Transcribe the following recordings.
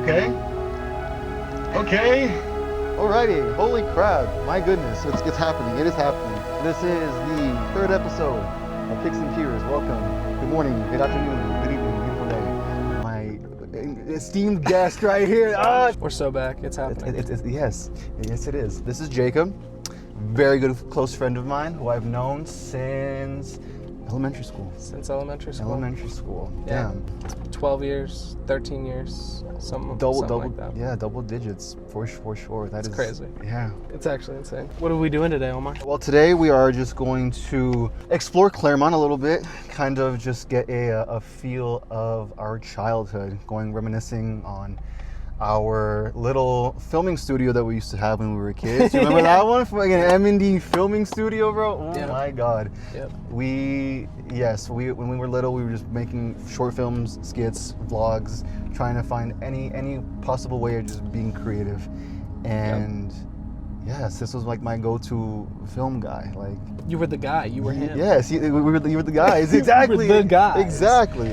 Okay. Okay. Alrighty. Holy crap. My goodness. It's happening. It is happening. This is the third episode of Pics Peers. Welcome. Good morning. Good afternoon. Good evening. Beautiful day. My esteemed guest right here. We're so back. It's happening. Yes. Yes, it is. This is Jacob. Very good, close friend of mine who I've known since elementary school. Since elementary school? Elementary school. Yeah. Damn. 12 years, 13 years, something Double like that. Yeah, double digits for sure. That's crazy. Yeah. It's actually insane. What are we doing today, Omar? Well, today we are just going to explore Claremont a little bit, kind of just get a feel of our childhood, reminiscing on our little filming studio that we used to have when we were kids. You remember that one? From like an M&D Filming Studio, bro? Oh yeah. My God. Yep. When we were little, we were just making short films, skits, vlogs, trying to find any possible way of just being creative. And yes, this was like my go-to film guy. Like, you were the guy. You were him. Yes, you were the guys. Exactly. You were the guys. Exactly.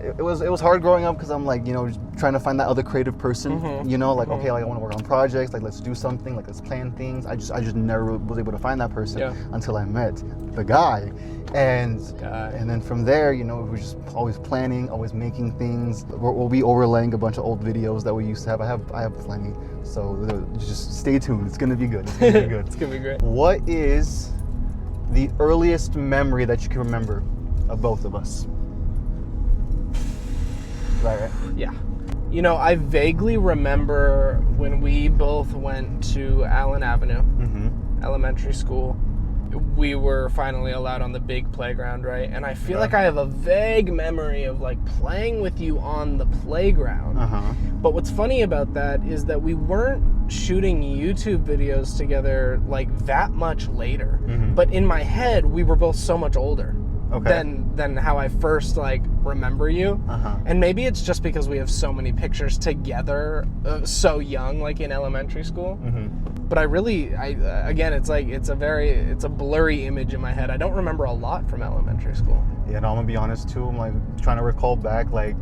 It was hard growing up because I'm like, just trying to find that other creative person. Okay, like I want to work on projects. Like, let's do something. Like, let's plan things. I just never was able to find that person until I met the guy. And then from there, we were just always planning, always making things. We'll be overlaying a bunch of old videos that we used to have. I have plenty. So just stay tuned. It's gonna be good. It's gonna be good. It's gonna be great. What is the earliest memory that you can remember of both of us? Right? Yeah. I vaguely remember when we both went to Allen Avenue Elementary School. We were finally allowed on the big playground, right? And I feel like I have a vague memory of like playing with you on the playground. But what's funny about that is that we weren't shooting YouTube videos together like that much later. But in my head, we were both so much older than how I first like remember you. And maybe it's just because we have so many pictures together so young, like in elementary school. But again, it's a blurry image in my head. I don't remember a lot from elementary school. Yeah, no, I'm gonna be honest too. I'm like trying to recall back like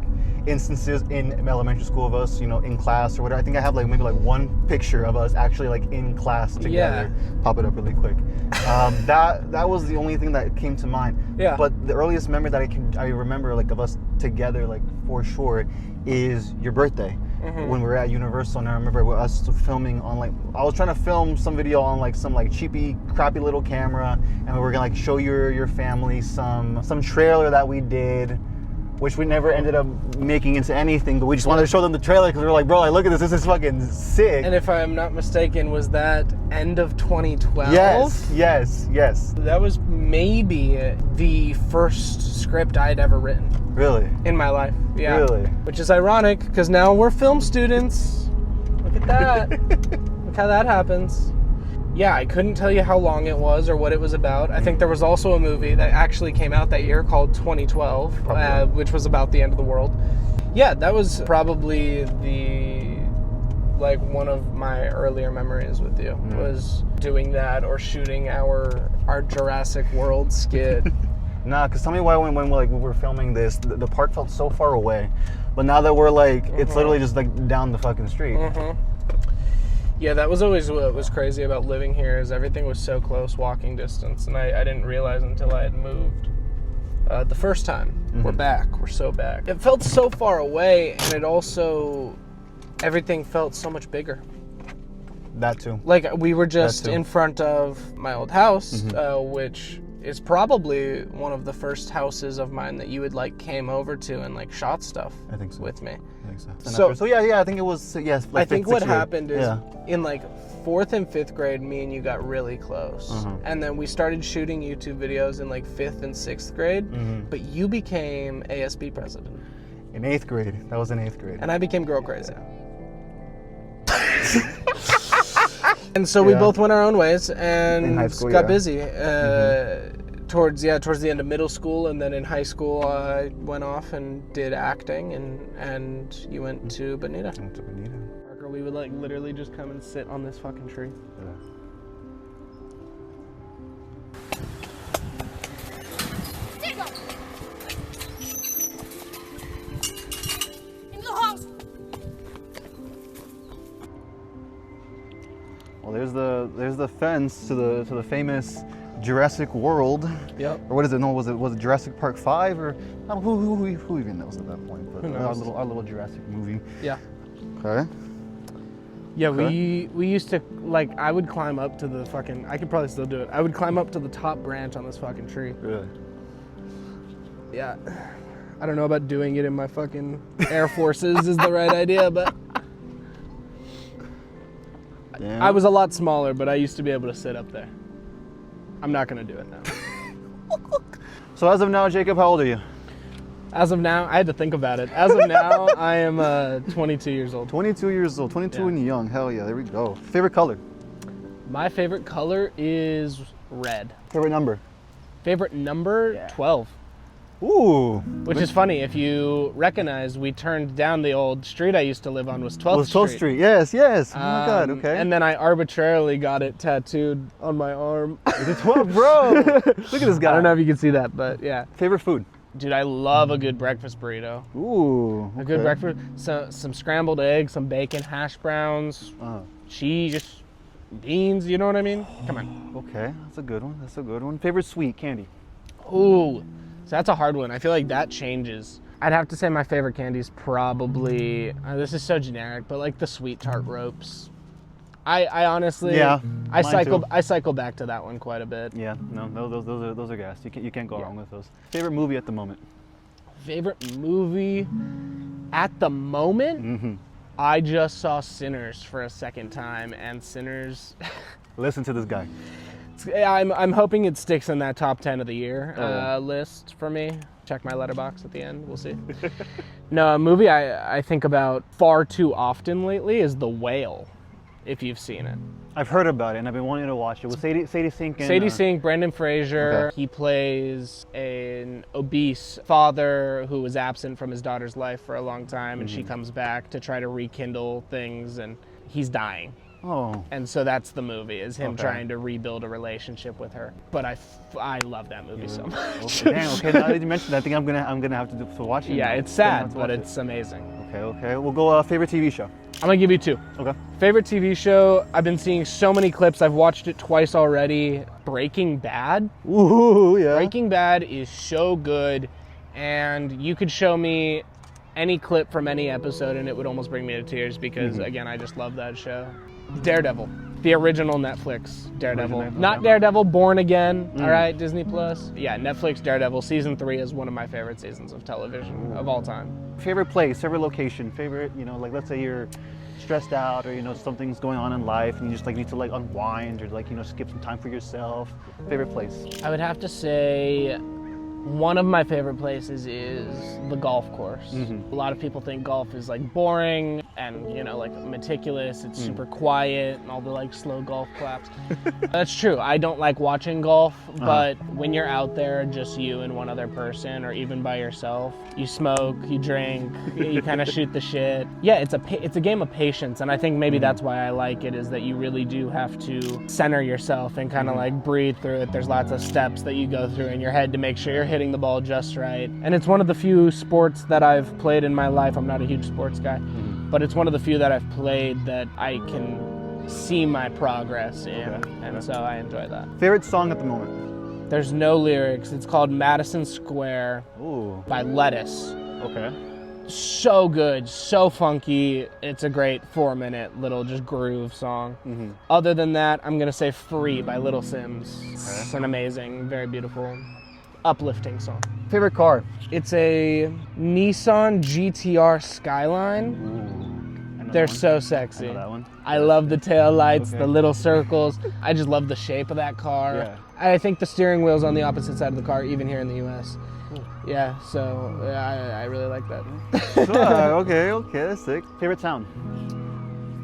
instances in elementary school of us, in class or whatever. I think I have like maybe like one picture of us actually like in class together. Yeah. Pop it up really quick. That was the only thing that came to mind. Yeah. But the earliest memory that I remember like of us together, like for sure, is your birthday. When we were at Universal, and I remember us filming on I was trying to film some video on like some like cheapy, crappy little camera, and we were gonna like show your family some trailer that we did, which we never ended up making into anything, but we just wanted to show them the trailer because we were like, bro, like, look at this is fucking sick. And if I'm not mistaken, was that end of 2012? Yes. That was maybe the first script I'd ever written. Really? In my life, yeah. Really? Which is ironic, because now we're film students. Look at that. Look how that happens. Yeah, I couldn't tell you how long it was or what it was about. I think there was also a movie that actually came out that year called 2012, which was about the end of the world. Yeah, that was probably one of my earlier memories with you, was doing that or shooting our Jurassic World skit. Nah, because tell me why when we were filming this, the park felt so far away. But now that we're it's literally just like down the fucking street. Yeah, that was always what was crazy about living here, is everything was so close, walking distance, and I didn't realize until I had moved the first time. We're back. We're so back. It felt so far away, and it also, everything felt so much bigger. That too. Like, we were just in front of my old house, which is probably one of the first houses of mine that you had came over to and shot stuff with me. I think so. So yeah, I think it was, yes. I think what happened is in 4th and 5th grade, me and you got really close. And then we started shooting YouTube videos in 5th and 6th grade, but you became ASB president. In 8th grade. That was in 8th grade. And I became girl crazy. And so we both went our own ways and got busy. Towards the end of middle school, and then in high school I went off and did acting, and you went to Bonita. I went to Bonita. Parker, we would literally just come and sit on this fucking tree. Yeah. is the fence to the famous Jurassic World. Yep. Or what is it? No, was it Jurassic Park 5 or who even knows at that point? But our little Jurassic movie. Yeah. Okay. Yeah, Okay. we used to, like, I would climb up to the fucking, I could probably still do it. I would climb up to the top branch on this fucking tree. Really? Yeah. I don't know about doing it in my fucking Air Forces is the right idea, but Damn. I was a lot smaller, but I used to be able to sit up there. I'm not going to do it now. So as of now, Jacob, how old are you? As of now, I had to think about it. As of now, I am 22 years old. 22 years old, 22 Yeah. and young. Hell yeah, there we go. Favorite color? My favorite color is red. Favorite number? Favorite number? 12. Ooh. Which is funny, if you recognize, we turned down the old street I used to live on was 12th Was 12th Street. Yes. Oh my God. Okay. And then I arbitrarily got it tattooed on my arm. It's 12, bro. Look at this guy. I don't know if you can see that, but yeah. Favorite food? Dude, I love a good breakfast burrito. Ooh. A good breakfast, some scrambled eggs, some bacon, hash browns, cheese, beans, you know what I mean? Come on. Okay, that's a good one. Favorite sweet candy? Ooh, so that's a hard one. I feel like that changes. I'd have to say my favorite candy is probably, this is so generic, but like the sweet tart ropes. I honestly, I cycle back to that one quite a bit. Yeah, no, those are gas. You can't go wrong with those. Favorite movie at the moment? Favorite movie at the moment? Mm-hmm. I just saw Sinners for a second time, and Sinners. Listen to this guy. I'm hoping it sticks in that top 10 of the year list for me. Check my letterbox at the end. We'll see. No, a movie I think about far too often lately is The Whale. If you've seen it. I've heard about it and I've been wanting to watch it. With Sadie Sink and... Sadie Sink, Brendan Fraser. Okay. He plays an obese father who was absent from his daughter's life for a long time, and she comes back to try to rekindle things, and he's dying. Oh. And so that's the movie, is him trying to rebuild a relationship with her. But I love that movie so much. Okay, dang, okay, now that you mentioned that, I think I'm gonna have to watch it. Yeah, now. it's sad, but it's amazing. Okay. We'll go favorite TV show. I'm gonna give you 2. Okay. Favorite TV show, I've been seeing so many clips, I've watched it twice already. Breaking Bad. Ooh, yeah. Breaking Bad is so good, and you could show me any clip from any episode and it would almost bring me to tears because, again, I just love that show. Daredevil. The original Netflix Daredevil. Not Daredevil, Born Again, all right, Disney Plus. Yeah, Netflix Daredevil. Season 3 is one of my favorite seasons of television of all time. Favorite place, favorite location, favorite, like let's say you're stressed out or, something's going on in life and you just need to unwind or skip some time for yourself. Favorite place? I would have to say one of my favorite places is the golf course. A lot of people think golf is boring and meticulous. It's super quiet and all the slow golf claps. That's true. I don't like watching golf, but when you're out there, just you and one other person, or even by yourself, you smoke, you drink, you kind of shoot the shit. Yeah, it's a game of patience, and I think maybe that's why I like it, is that you really do have to center yourself and kind of breathe through it. There's lots of steps that you go through in your head to make sure you're hitting the ball just right. And it's one of the few sports that I've played in my life. I'm not a huge sports guy, but it's one of the few that I've played that I can see my progress in, and so I enjoy that. Favorite song at the moment? There's no lyrics. It's called Madison Square by Lettuce. Okay. So good, so funky. It's a great 4-minute little just groove song. Other than that, I'm gonna say Free by Little Sims. It's an amazing, very beautiful, uplifting song. Favorite car? It's a Nissan GTR Skyline. Ooh, They're so sexy. I know that one. I love the tail lights, the little circles. I just love the shape of that car. Yeah. I think the steering wheel's on the opposite side of the car, even here in the US. Yeah, so I really like that. Okay, that's sick. Favorite sound?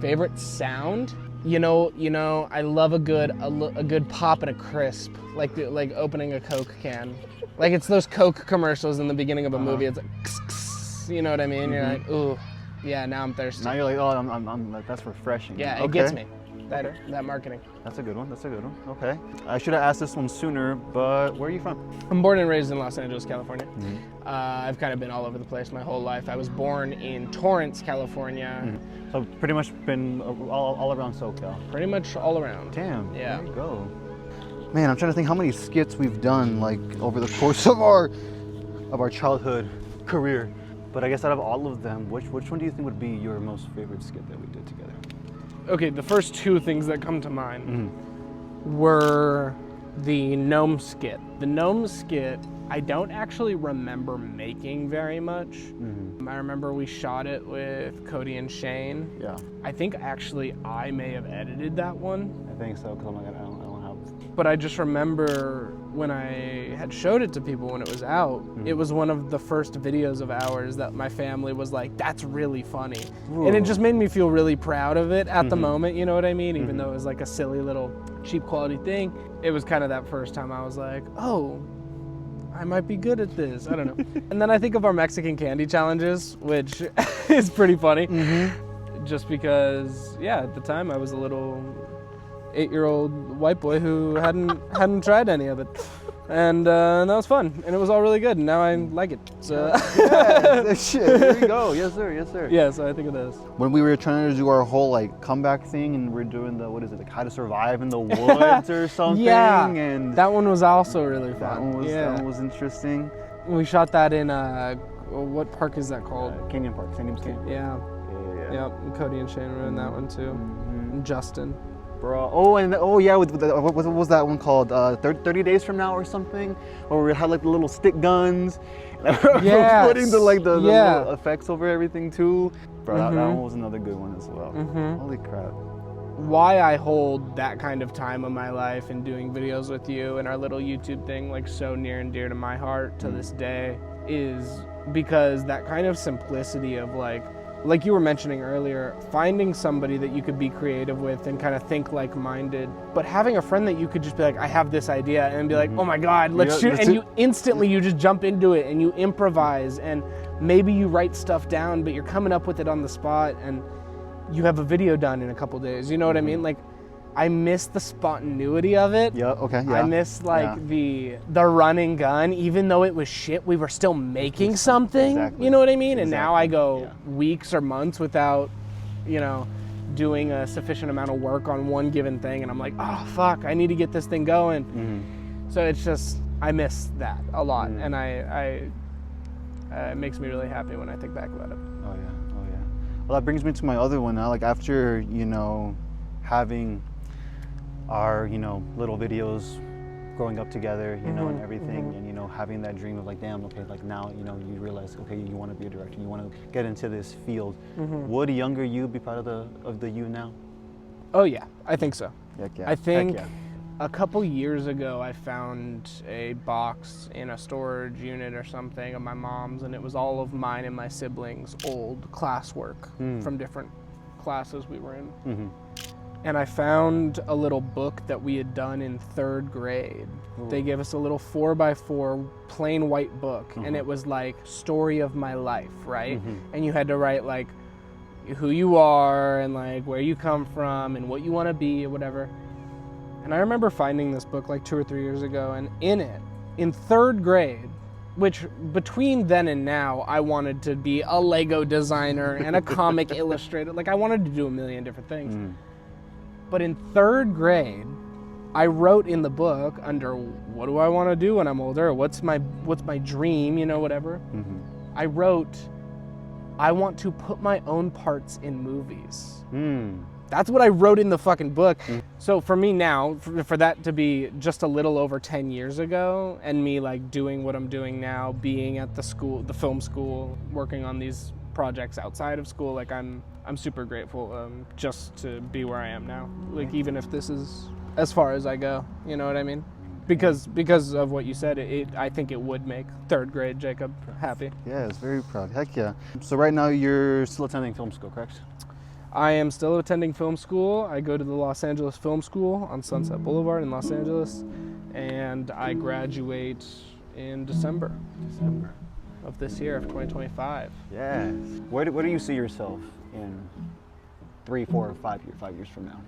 Favorite sound? I love a good pop and a crisp, like opening a Coke can. It's those Coke commercials in the beginning of a movie. It's you know what I mean? You're like, ooh, yeah, now I'm thirsty. Now you're like, oh, I'm that's refreshing. Yeah, it gets me. that marketing. That's a good one. That's a good one. Okay. I should have asked this one sooner, but where are you from? I'm born and raised in Los Angeles, California. I've kind of been all over the place my whole life. I was born in Torrance, California. So pretty much been all around SoCal. Pretty much all around. Damn. Yeah. There you go. Man, I'm trying to think how many skits we've done like over the course of our childhood career. But I guess out of all of them, which one do you think would be your most favorite skit that we did together? Okay, the first two things that come to mind were the gnome skit. The gnome skit, I don't actually remember making very much. I remember we shot it with Cody and Shane. Yeah. I think actually I may have edited that one. I think so, because I'm like, I don't have. But I just remember when I had showed it to people when it was out, it was one of the first videos of ours that my family was like, that's really funny. Ooh. And it just made me feel really proud of it at the moment, you know what I mean? Even though it was like a silly little cheap quality thing, it was kind of that first time I was like, oh, I might be good at this. I don't know. And then I think of our Mexican candy challenges, which is pretty funny. Just because, yeah, at the time I was a little 8-year-old white boy who hadn't tried any of it, and that was fun, and it was all really good, and now I like it. So yeah, shit, there you go. Yes sir, yes sir. Yeah, so I think of those. When we were trying to do our whole like comeback thing, and we're doing the like how to survive in the woods or something. Yeah, and that one was also really fun. That one was interesting. We shot that in what park is that called? Canyon Park, San Dimas Canyon. Yeah. Yep. And Cody and Shane were in that one too. And Justin. Bro. Yeah, what was that one called? 30 Days From Now or something? Where we had like the little stick guns. Yeah. Putting the little effects over everything too. Bro, that one was another good one as well. Holy crap. Why I hold that kind of time of my life and doing videos with you and our little YouTube thing like so near and dear to my heart to this day is because that kind of simplicity of like you were mentioning earlier, finding somebody that you could be creative with and kind of think like-minded, but having a friend that you could just be like, I have this idea, and be like, oh my God, let's shoot, and you instantly, you just jump into it and you improvise, and maybe you write stuff down, but you're coming up with it on the spot, and you have a video done in a couple days, you know what I mean? Like, I miss the spontaneity of it. Yeah, okay, yeah. I miss the running gun, even though it was shit, we were still making something, you know what I mean? And now I go weeks or months without, doing a sufficient amount of work on one given thing, and I'm like, oh fuck, I need to get this thing going. So it's just, I miss that a lot, and it makes me really happy when I think back about it. Oh yeah. Well, that brings me to my other one now, like after, having our, little videos growing up together, and everything, and, having that dream of like, damn, okay, like now, you realize, okay, you want to be a director, you want to get into this field. Would a younger you be part of the you now? Oh yeah, I think so. Heck yeah. I think a couple years ago, I found a box in a storage unit or something of my mom's, and it was all of mine and my siblings' old classwork from different classes we were in. And I found a little book that we had done in 3rd grade. Ooh. They gave us a little 4x4 plain white book, and it was like story of my life, right? And you had to write like who you are and like where you come from and what you want to be or whatever. And I remember finding this book like 2 or 3 years ago, and in it, in 3rd grade, which between then and now, I wanted to be a Lego designer and a comic illustrator. Like I wanted to do a million different things. But in 3rd grade, I wrote in the book under what do I want to do when I'm older? What's my dream? Whatever. I wrote, I want to put my own parts in movies. That's what I wrote in the fucking book. So for me now, for that to be just a little over 10 years ago, and me like doing what I'm doing now, being at the school, the film school, working on these projects outside of school, like I'm super grateful just to be where I am now. Like even if this is as far as I go, you know what I mean? Because of what you said, I think it would make 3rd grade Jacob happy. Yeah, it's very proud. Heck yeah. So right now you're still attending film school, correct? I am still attending film school. I go to the Los Angeles Film School on Sunset Boulevard in Los Angeles, and I graduate in December of this year, of 2025. Yes. Where do you see yourself in 3, 4, 5 years from now?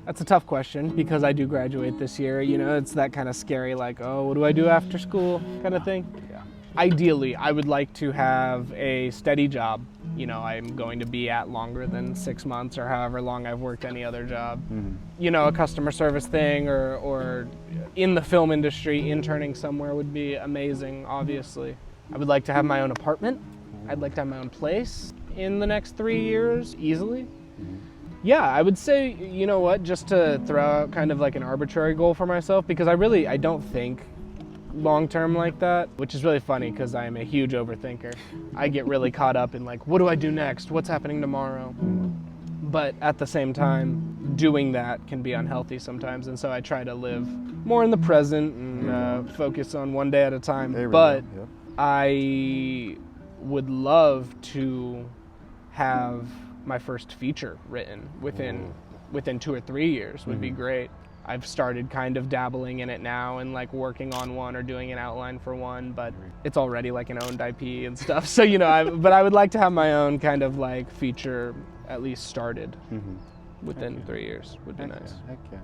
That's a tough question because I do graduate this year. You know, it's that kind of scary, like, oh, what do I do after school kind of thing. Yeah. Ideally, I would like to have a steady job. You know, I'm going to be at longer than 6 months or however long I've worked any other job. You know, a customer service thing or in the film industry, interning somewhere would be amazing, obviously. I would like to have my own apartment. I'd like to have my own place in the next 3 years, easily. Yeah, I would say, you know what, just to throw out kind of like an arbitrary goal for myself, because I don't think long-term like that, which is really funny because I am a huge overthinker. I get really caught up in like, what do I do next? What's happening tomorrow? But at the same time, doing that can be unhealthy sometimes, and so I try to live more in the present and focus on one day at a time. But I would love to have my first feature written within 2 or 3 years would be great. I've started kind of dabbling in it now and like working on one or doing an outline for one, but it's already like an owned IP and stuff. So, you know, but I would like to have my own kind of like feature at least started within 3 years would be nice. Heck yeah.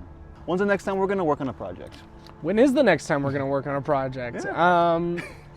When's the next time we're gonna work on a project? When is the next time we're gonna work on a project?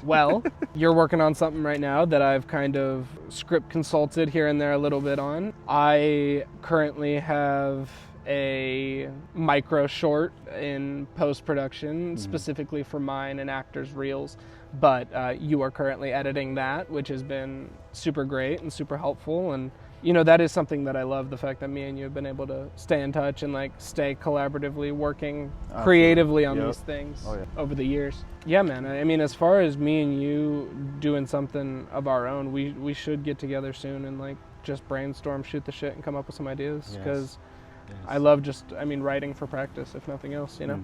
Well, you're working on something right now that I've kind of script consulted here and there a little bit on. I currently have a micro short in post-production specifically for mine and actors' reels, but you are currently editing that, which has been super great and super helpful. And you know, that is something that I love, the fact that me and you have been able to stay in touch and like stay collaboratively working creatively on these things over the years. Yeah, man. I mean, as far as me and you doing something of our own, we should get together soon and like just brainstorm, shoot the shit, and come up with some ideas. Because I love writing for practice, if nothing else, you know?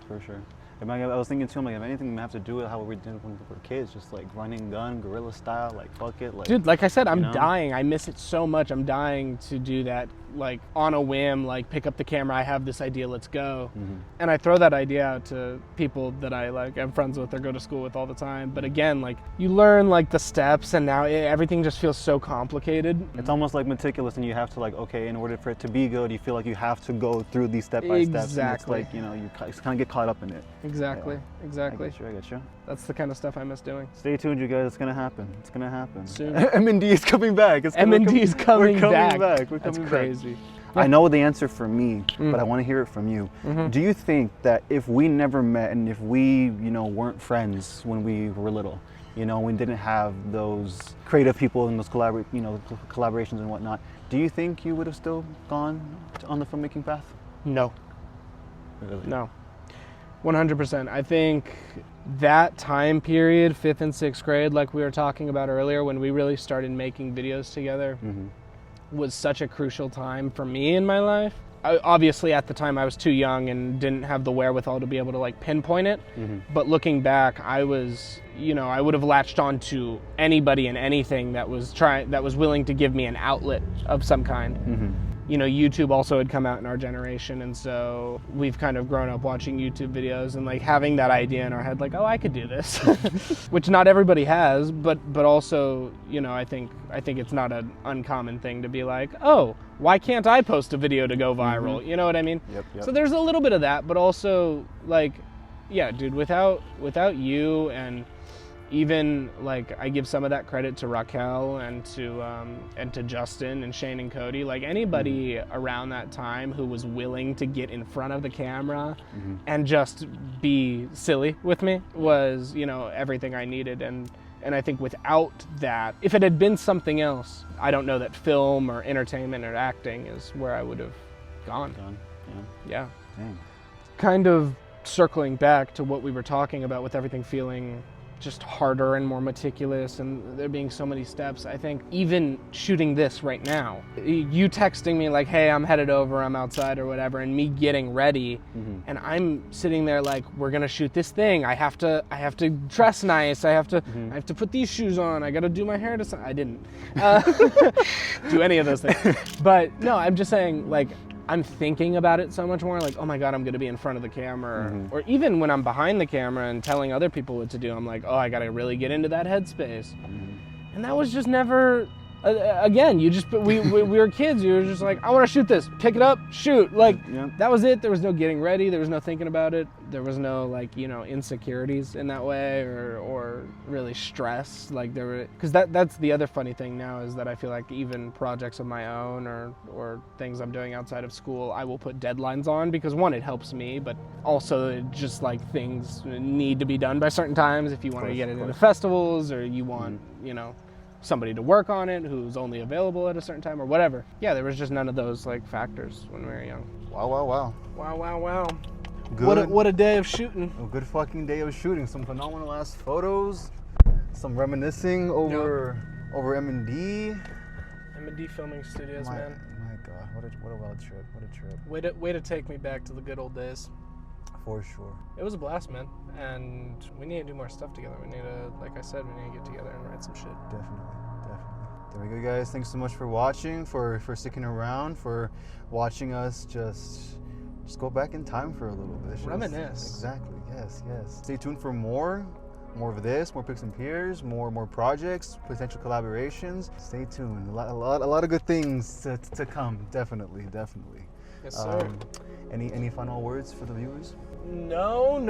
For sure. I was thinking too, I'm like, if anything have to do with how we did when we were kids, just like running gun, guerrilla style, like fuck it. Like, dude, like I said, I'm dying. I miss it so much. I'm dying to do that, like on a whim, like pick up the camera, I have this idea, let's go. And I throw that idea out to people that I like, I'm friends with or go to school with all the time. But again, like you learn like the steps and now everything just feels so complicated. It's almost like meticulous and you have to like, okay, in order for it to be good, you feel like you have to go through these step by steps. Exactly. It's like, you know, you kind of get caught up in it. Exactly. Exactly. I get you. That's the kind of stuff I miss doing. Stay tuned, you guys. It's gonna happen. It's gonna happen. Soon. M&D is coming back. M&D is coming back. We're That's coming crazy. back. I know the answer for me, but I want to hear it from you. Do you think that if we never met and if we, you know, weren't friends when we were little, you know, we didn't have those creative people and those collaborations and whatnot, do you think you would have still gone on the filmmaking path? No. Really? No. 100%. I think that time period, 5th and 6th grade, like we were talking about earlier, when we really started making videos together, was such a crucial time for me in my life. Obviously, at the time, I was too young and didn't have the wherewithal to be able to like pinpoint it. But looking back, I was, you know, I would have latched on to anybody and anything that was willing to give me an outlet of some kind. You know, YouTube also had come out in our generation, and so we've kind of grown up watching YouTube videos and like having that idea in our head, like, oh, I could do this, which not everybody has, but also, you know, I think it's not an uncommon thing to be like, oh, why can't I post a video to go viral? You know what I mean? Yep. So there's a little bit of that, but also like, yeah, dude, without you and even like I give some of that credit to Raquel and to Justin and Shane and Cody, like anybody around that time who was willing to get in front of the camera and just be silly with me was, you know, everything I needed. And I think without that, if it had been something else, I don't know that film or entertainment or acting is where I would have gone. Yeah. Dang. Kind of circling back to what we were talking about with everything feeling just harder and more meticulous and there being so many steps. I think even shooting this right now, you texting me like, hey, I'm headed over, I'm outside or whatever, and me getting ready and I'm sitting there like, we're gonna shoot this thing. I have to dress nice. I have to put these shoes on. I gotta do my hair to I didn't do any of those things. But no, I'm just saying, like, I'm thinking about it so much more, like, oh my God, I'm gonna be in front of the camera. Or even when I'm behind the camera and telling other people what to do, I'm like, oh, I gotta really get into that headspace. And that was just never Again, we were kids. You were just like, I want to shoot this. Pick it up, shoot. Like, that was it. There was no getting ready. There was no thinking about it. There was no, like, you know, insecurities in that way or really stress. Like, there were, because that's the other funny thing now is that I feel like even projects of my own or things I'm doing outside of school, I will put deadlines on because, one, it helps me, but also it just, like, things need to be done by certain times if you want to get it into festivals or you want, you know, somebody to work on it who's only available at a certain time or whatever. Yeah, there was just none of those like factors when we were young. Wow. Good. What a day of shooting. A good fucking day of shooting. Some phenomenal ass photos. Some reminiscing over M&D. M&D Filming Studios, man. My God, what a wild trip. What a trip. Way to take me back to the good old days. For sure. It was a blast, man. And we need to do more stuff together. We need to, like I said, we need to get together and write some shit. Definitely. There we go, guys. Thanks so much for watching, for sticking around, for watching us just go back in time for a little bit. Reminisce. Exactly. Yes. Stay tuned for more of this, more Pics and Peers, more projects, potential collaborations. Stay tuned. A lot of good things to come. Definitely. Yes, sir. Any final words for the viewers? No.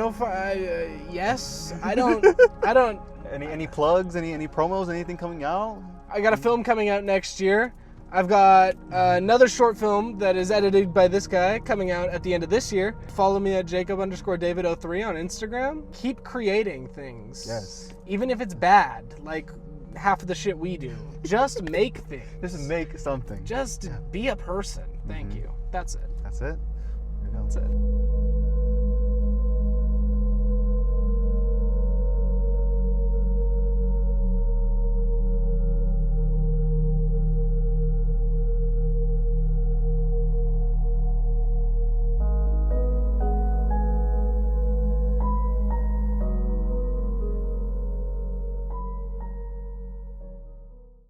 Yes. I don't. Any plugs? Any promos? Anything coming out? I got a film coming out next year. I've got another short film that is edited by this guy coming out at the end of this year. Follow me at Jacob_David03 on Instagram. Keep creating things. Yes. Even if it's bad, like half of the shit we do. Just make things. Just make something. Just be a person. Thank you. That's it. That's it. That's it.